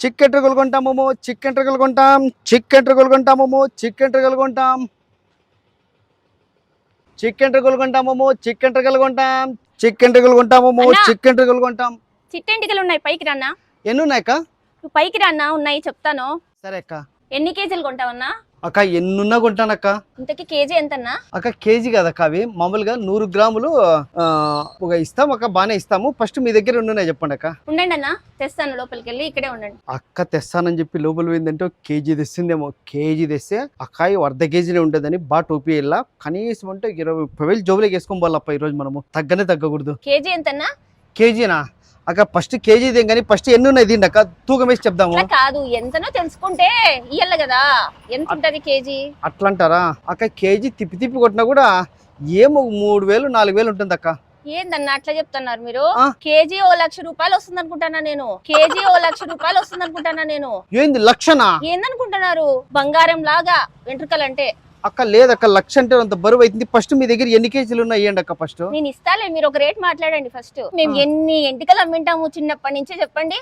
Chicken ట్రకులు కొంటాము, chicken ట్రకులు కొంటాం, chicken ట్రకులు కొంటాము, chicken ట్రకులు కొంటాం, chicken ట్రకులు కొంటాము, chicken ట్రకులు కొంటాం, చికెన్ ట్రకులు కొంటాము, చికెన్ ట్రకులు కొంటాం. చిట్టెంటికలు ఉన్నాయి, పైకి రాన్నా. ఎన్ని ఉన్నాయక్క? నువ్వు పైకి రాన్నా, ఉన్నాయి చెప్తాను. సరే అక్క. ఎన్ని కేజీలు కొంటావన్నా? అక్క ఎన్నున్నా కొంటానక్క. ఇంతకి కేజీ ఎంతన్నా? అక్క కేజీ కదక్క, అవి మామూలుగా 100 గ్రాములు ఒక ఇస్తాం అక్క, బాగానే ఇస్తాము. ఫస్ట్ మీ దగ్గర ఉన్నాయి చెప్పండి అక్క. ఉండండి అన్న, తెస్తాను. లోపలికి వెళ్ళి ఇక్కడే ఉండండి. అక్క తెస్తానని చెప్పి లోపల పోయిందంటే కేజీ తెస్తుందేమో. కేజీ తెస్తే అక్కాయి అర్ధ కేజీనే ఉండదని బాగా టోపీ వెళ్ళా. కనీసం అంటే 20,000 జోబులోకి వేసుకొని పోవాలప్ప ఈరోజు మనము. తగ్గనే తగ్గకూడదు. కేజీ ఎంతన్నా? కేజీనా అక్క? ఫస్ట్ కేజీ దేం కానీ ఫస్ట్ ఎన్ని ఉన్నాయి దీండి అక్క, తూకం వేసి చెప్దాము. కాదు, ఎంతనో తెలుసుకుంటే ఇయ్యాల కదా. ఎంత ఉంటది కేజీ? అట్లా అంటారా అక్క? కేజీ తిప్పి తిప్పి కొట్టినా కూడా ఏమో 3,000 4,000 ఉంటుంది అక్క. ఏందన్నా అట్లా చెప్తున్నారు మీరు? కేజీ 1,00,000 రూపాయలు వస్తుంది అనుకుంటానా నేను. కేజీ 1,00,000 రూపాయలు వస్తుంది అనుకుంటానా నేను. ఏంది లక్షనా? ఏందనుకుంటున్నారు? బంగారం లాగా వెంట్రుకలంటే. అక్క లేదక్క, 1,00,000 అంటే అంత బరువు అవుతుంది. ఫస్ట్ మీ దగ్గర ఎన్ని కేజీలు ఉన్నాయి ఇవ్వండి అక్క. ఫస్ట్ నేను ఇస్తాలే, మీరు ఒక రేట్ మాట్లాడండి. ఫస్ట్ మేము ఎన్ని ఎంటికలు అమ్మింటాము చిన్నప్పటి నుంచే చెప్పండి.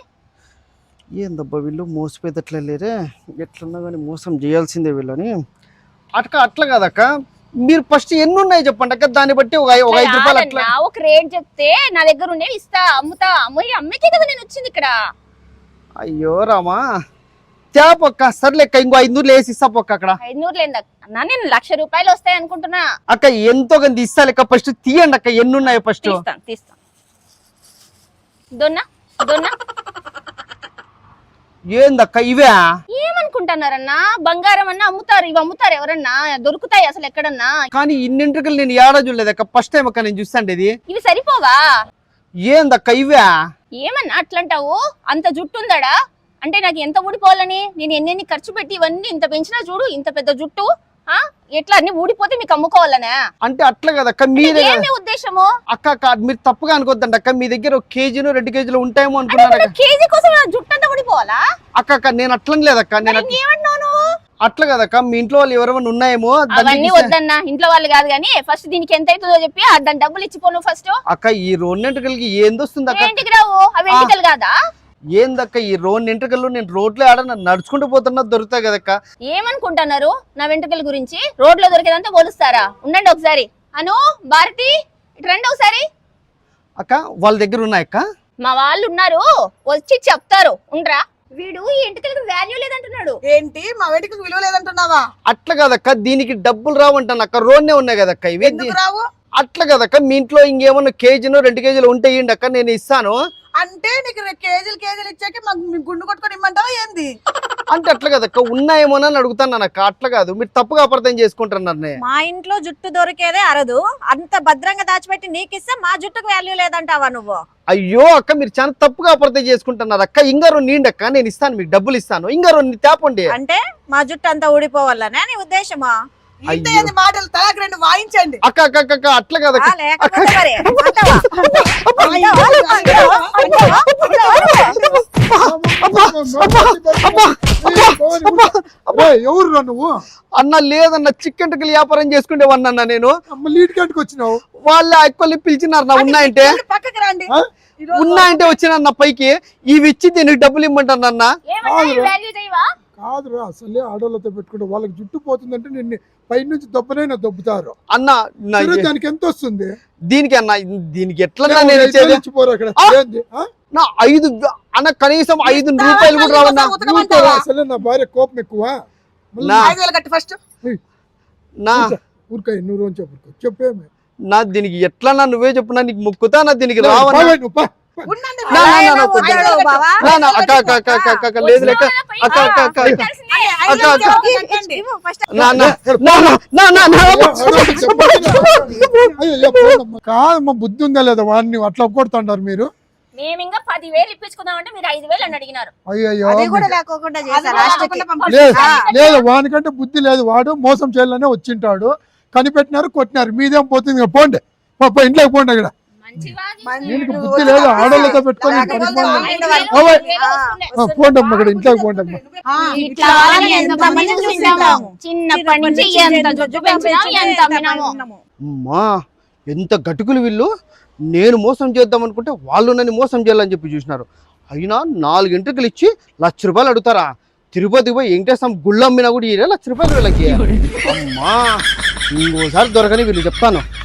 ఏందబ్బా వీళ్ళు మోసపోయేటట్లే లేరే, ఎట్లున్నా కానీ మోసం చేయాల్సిందే వీళ్ళని. అట్లా కాదక్క, మీరు ఫస్ట్ ఎన్ని ఉన్నాయి చెప్పండి అక్క, దాన్ని బట్టి ఒక 5 రూపాయలు అట్లా. ఒక రేట్ చెప్తే నా దగ్గర ఉండేవి ఇస్తా, అమ్ముతా. అమ్మకే కదా నేను వచ్చింది ఇక్కడ. అయ్యో రామా, తేపక్క. సర్లేక్క, ఇంకో 500 వేసి ఇస్తా పొక్క అక్కడ. 500 లేదు అన్న, నేను 1,00,000 రూపాయలు వస్తాయి అనుకుంటున్నా. అక్క ఎంతో కొంత ఇస్తా లెక్క. ఫస్ట్ తీయండి అక్క, ఎన్ని ఉన్నాయి ఫస్ట్. తీస్తాను. దొన్నా దొన్నా. ఏందక్క ఇవే? ఏమనుకుంటున్నారన్నా? బంగారం అన్నా అమ్ముతారు, ఇవి అమ్ముతారు ఎవరన్నా? దొరుకుతాయి అసలు ఎక్కడన్నా? కానీ ఇన్నింటికలు నేను ఏడా చూడలేదక్క, ఫస్ట్ టైం అక్క నేను చూస్తాండి. ఇవి సరిపోవా? ఏందక్క ఇవే? ఏమన్నా అట్లంటావు? అంత జుట్టు ఉందాడా అంటే నాకు ఎంత ఊడిపోవాలని? నేను ఎన్ని ఖర్చు పెట్టి ఇవన్నీ ఇంత పెంచినా చూడు, ఇంత పెద్ద జుట్టు. ఎట్లా అన్ని ఊడిపోతే మీకు అమ్ముకోవాలనే? అంటే అట్లా కదక్క, మీరే ఏమి ఉద్దేశము? అక్క మీరు తప్పుగా అనుకోద్దండి అక్క. మీ దగ్గర 1 కేజీను 2 కేజీలు ఉంటాయేమో అనుకున్నాను. కేజీ కోసం జుట్టు అంతా ఊడిపోవాలా? అక్క నేను అట్లా లేదక్క. నేను అట్లా కదక్క, మీ ఇంట్లో వాళ్ళు ఎవరైనా ఉన్నాయేమో. అవన్నీ వద్దన్నా, ఇంట్లో వాళ్ళు కాదు కానీ ఫస్ట్ దీనికి ఎంత అవుతుందో చెప్పి దాని డబ్బులు ఇచ్చిపోను ఫస్ట్. అక్క ఈ 2 ఎంట్రుకలకి ఏందొస్తుంది అక్క? ఇంటికి రావు, అవి ఎంటికలు కాదా? ఏందక్క ఈ 2 ఎంట్రుకలు? నేను రోడ్లో ఆడ నడుచుకుంటూ పోతున్నా దొరుకుతాయి కదక్క. ఏమనుకుంటున్నారు నా వెంట్రుకల గురించి? రోడ్లో దొరికేదంతా పోలుస్తారా? ఉండండి ఒకసారి. అను, భారతి, ఇటు రండి ఒకసారి. అక్క వాళ్ళ దగ్గర ఉన్నాయక్క? మా వాళ్ళు ఉన్నారు, వచ్చి చెప్తారు. ఉండరా? వీడు ఈ ఎంటికలకు వాల్యూ లేదంటున్నాడు. ఏంటి మా వెంటికి విలువ లేదంటున్నావా? అట్లా కదక్క, దీనికి డబ్బులు రావంటాను అక్క. రోడ్నే ఉన్నాయి కదక్క ఇవి. రావు అట్లా కదక్క, మీ ఇంట్లో ఇంకేమన్నా కేజీనో 2 కేజీలు ఉంటాయండి అక్క, నేను ఇస్తాను. అంటే నీకు కేజీలు ఇచ్చాక మాకు గుండు కొట్టుకొని ఇమ్మంటావా ఏంది? అంటే అట్లా కదక్క, ఉన్నాయేమో అని అడుగుతాను అక్క. అట్లా కాదు, మీరు తప్పుగా అపార్థం చేసుకుంటున్నారు. మా ఇంట్లో జుట్టు దొరికేదే అరదు, అంత భద్రంగా దాచిపెట్టి నీకిస్తే మా జుట్టుకు వాల్యూ లేదంటావా నువ్వు? అయ్యో అక్క, మీరు చాలా తప్పుగా అపార్థం చేసుకుంటున్నారు అక్క. ఇంగారో నీండి అక్క, నేను ఇస్తాను, మీకు డబ్బులు ఇస్తాను. ఇంగారో తేపండి. అంటే మా జుట్టు అంతా ఊడిపోవాలనే నీ ఉద్దేశమా? మాటలు తలకు 2 వాయించండి. అక్క అక్క అక్క అట్లా కదక్క. లేకపోతే మరి అంటావా? ఎవరు నువ్వు? అన్న లేదన్న, చికెన్ టిక్కలు వ్యాపారం చేసుకుంటేవన్నా నేను. లీడ్కి వచ్చినావు? వాళ్ళ అక్కలు పిలిచినారు నా. ఉన్నాయంటే పక్కకి రండి. ఉన్నాయంటే వచ్చిన పైకి. ఇవి ఇచ్చి దీనికి డబ్బులు ఇమ్మంటానన్నా. కాదురా, అసలే ఆడోళ్ళతో పెట్టుకుంటే వాళ్ళకి జుట్టు పోతుందంటే నిన్ను పై నుంచి దొబ్బనైనా దొబ్బుతారు అన్న. దానికి ఎంత వస్తుంది? దీనికి అన్న, దీనికి ఎట్లా నేను నా 5 అన్న, కనీసం 5 రూపాయలు కూడా రావన్నా. అసలే నా భార్య కోపం ఎక్కువ. 5,000 కట్టి ఫస్ట్. నా ఊరికాయ 100 చెప్పు, చెప్పేమే నా. దీనికి ఎట్లా నువ్వే చెప్పున్నా, నీకు ముక్కుతా నా. దీనికి రావన్నా. లేదు లేక అక్క అక్క అక్క అక్క అక్క కాదమ్మా, బుద్ధి ఉందా లేదా? వాడిని అట్లా కొడుతుంటారు మీరు. మేము ఇంకా 10,000 ఇప్పించుకుందామంటే మీరు 5,000 అని అడిగినారు. అయ్యో లేకుండా లేదు, వానికంటే బుద్ధి లేదు. వాడు మోసం చేయాలనే వచ్చింటాడు. కనిపెట్టినారు, కొట్టినారు. మీదేం పోతుంది? పోండి, ఇంట్లోకి పోండి. అక్కడ నీకు బుద్ధి లేదు, ఆడోళ్ళతో పెట్టుకొని పోండి అమ్మ, ఇక్కడ ఇంట్లోకి పోండి అమ్మ. అమ్మా ఎంత గటుకులు వీళ్ళు. నేను మోసం చేద్దాం అనుకుంటే వాళ్ళు నన్ను మోసం చేయాలని చెప్పి చూసినారు. అయినా 4 ఎంట్రుకలు ఇచ్చి 1,00,000 రూపాయలు అడుగుతారా? తిరుపతి పోయి వెంకటేశ్వరం గుళ్ళమ్మినా కూడా 1,00,000 రూపాయలు వీళ్ళకి. అమ్మా ఇంకోసారి దొరకని వీళ్ళు చెప్తాను.